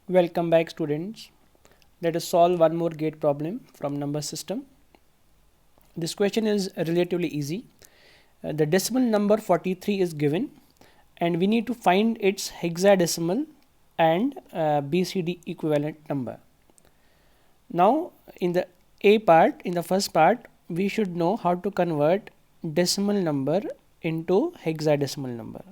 Welcome back, students. Let us solve one more gate problem from number system. This question is relatively easy. The decimal number 43 is given and we need to find its hexadecimal and BCD equivalent number. Now in the A part, in the first part, we should know how to convert decimal number into hexadecimal number.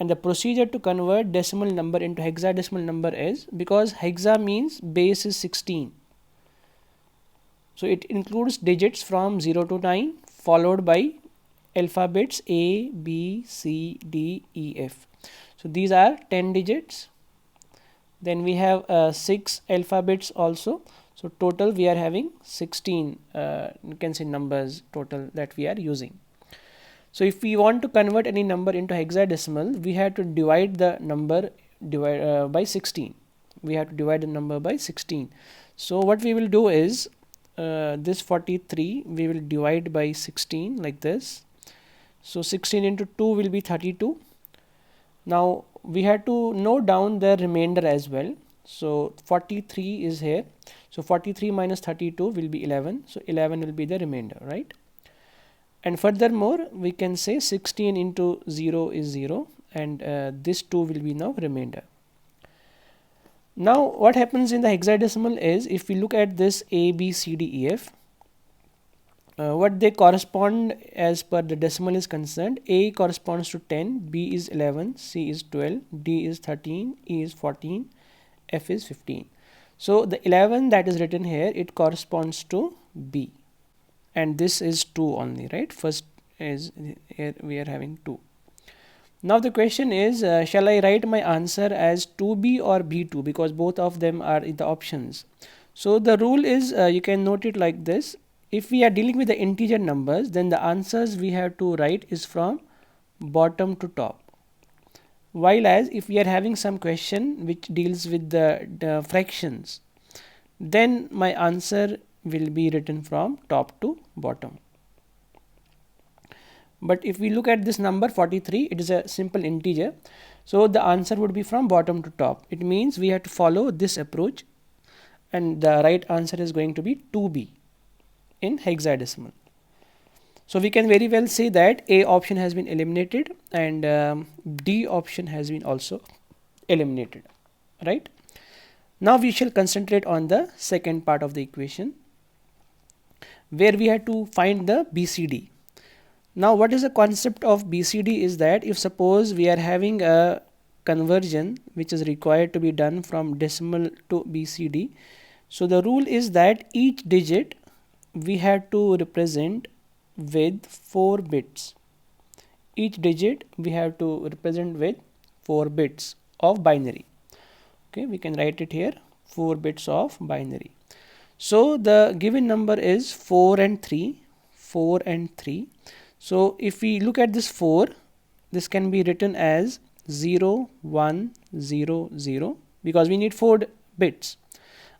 And the procedure to convert decimal number into hexadecimal number is, because hexa means base is 16. So it includes digits from 0 to 9 followed by alphabets A, B, C, D, E, F. So these are 10 digits. Then we have 6 alphabets also. So total we are having 16 you can say numbers total that we are using. So if we want to convert any number into hexadecimal, we have to divide the number by 16. We have to divide the number by 16. So what we will do is this 43 we will divide by 16 like this. So 16 into 2 will be 32. Now we have to note down the remainder as well. So 43 is here. So 43 minus 32 will be 11. So 11 will be the remainder, right? And furthermore, we can say 16 into 0 is 0 and this 2 will be now remainder. Now what happens in the hexadecimal is, if we look at this A, B, C, D, E, F, what they correspond as per the decimal is concerned. A corresponds to 10, B is 11, C is 12, D is 13, E is 14, F is 15. So the 11 that is written here, it corresponds to B. And this is 2 only, right? First is here we are having 2. Now the question is, shall I write my answer as 2B or B2, because both of them are in the options. So the rule is, you can note it like this. If we are dealing with the integer numbers, then the answers we have to write is from bottom to top. While as if we are having some question which deals with the fractions, then my answer will be written from top to bottom. But if we look at this number 43, it is a simple integer, so the answer would be from bottom to top. It means we have to follow this approach and the right answer is going to be 2B in hexadecimal. So we can very well say that A option has been eliminated and D option has been also eliminated, right? Now we shall concentrate on the second part of the equation, where we have to find the BCD. Now what is the concept of BCD is that, if suppose we are having a conversion which is required to be done from decimal to BCD, so the rule is that each digit we have to represent with 4 bits. Each digit we have to represent with 4 bits of binary. Okay, we can write it here, 4 bits of binary. So the given number is 4 and 3, 4 and 3. So if we look at this 4, this can be written as 0, 1, 0, 0, because we need 4 bits.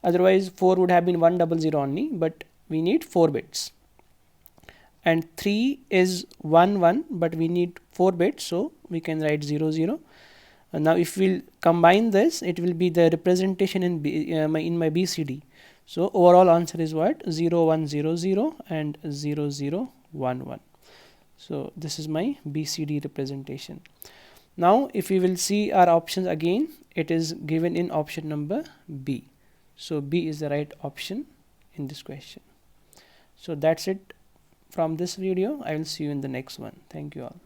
Otherwise 4 would have been 100 only, but we need 4 bits. And 3 is 1, 1, but we need 4 bits, so we can write 0, 0. And now if we'll combine this, it will be the representation in my BCD. So overall answer is what? 0, 1, 0, 0 and 0, 0, 1, 1. So this is my BCD representation. Now if we will see our options again, it is given in option number B. So B is the right option in this question. So that's it from this video. I will see you in the next one. Thank you all.